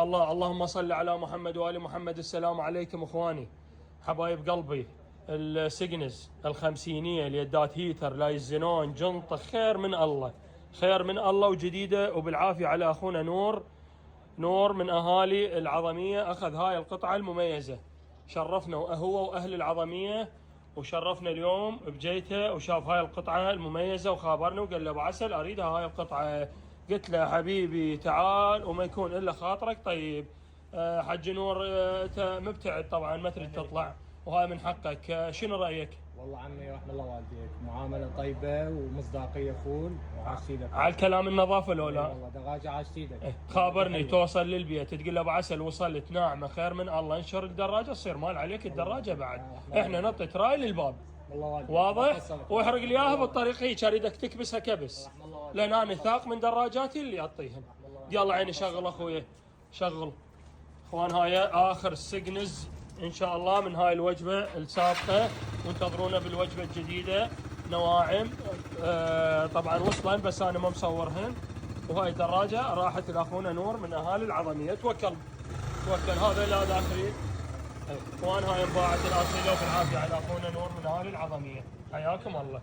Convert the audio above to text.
شاء الله. اللهم صل على محمد وآل محمد. السلام عليكم اخواني حبايب قلبي. السجنز الخمسينية اليدات هيتر لا يزنون جنطة خير من الله، خير من الله وجديدة وبالعافية على اخونا نور من اهالي العظمية. اخذ هاي القطعة المميزة، شرفنا هو واهل العظمية، وشرفنا اليوم بجيته وشاف هاي القطعة المميزة وخابرنا وقال له ابو عسل اريدها هاي القطعة. قلت له حبيبي تعال وما يكون الا خاطرك طيب. حج نور انت مبتعد طبعا ما تريد تطلع وهاي من حقك. شنو رايك؟ والله عمي رحم الله والديك، معامله طيبه ومصداقيه فول وعاش سيدك. على الكلام النظافه لو لا؟ والله دراجه عاش سيدك. خابرني توصل للبيت تقول له ابو عسل وصلت ناعمه خير من الله، انشر الدراجه تصير مال عليك الدراجه بعد. احنا نعطي تراي للباب واضح، واحرق لي اياها بالطريق هيك اريدك تكبسها كبس، لان انا ثاق من دراجاتي اللي اعطيهم. يلا عيني شغل اخويا شغل. اخوان هاي اخر السجنز ان شاء الله من هاي الوجبه السابقه، وانتظرونا بالوجبه الجديده. نواعم طبعا وصلا بس انا ما مصورهن. وهاي دراجه راحت لاخونا نور من اهالي العظميه. توكل هذا لا داخلين. اخوان هاي انباعت الاصيله وبالعافيه على اخونا نور من اهالي العظميه. حياكم الله.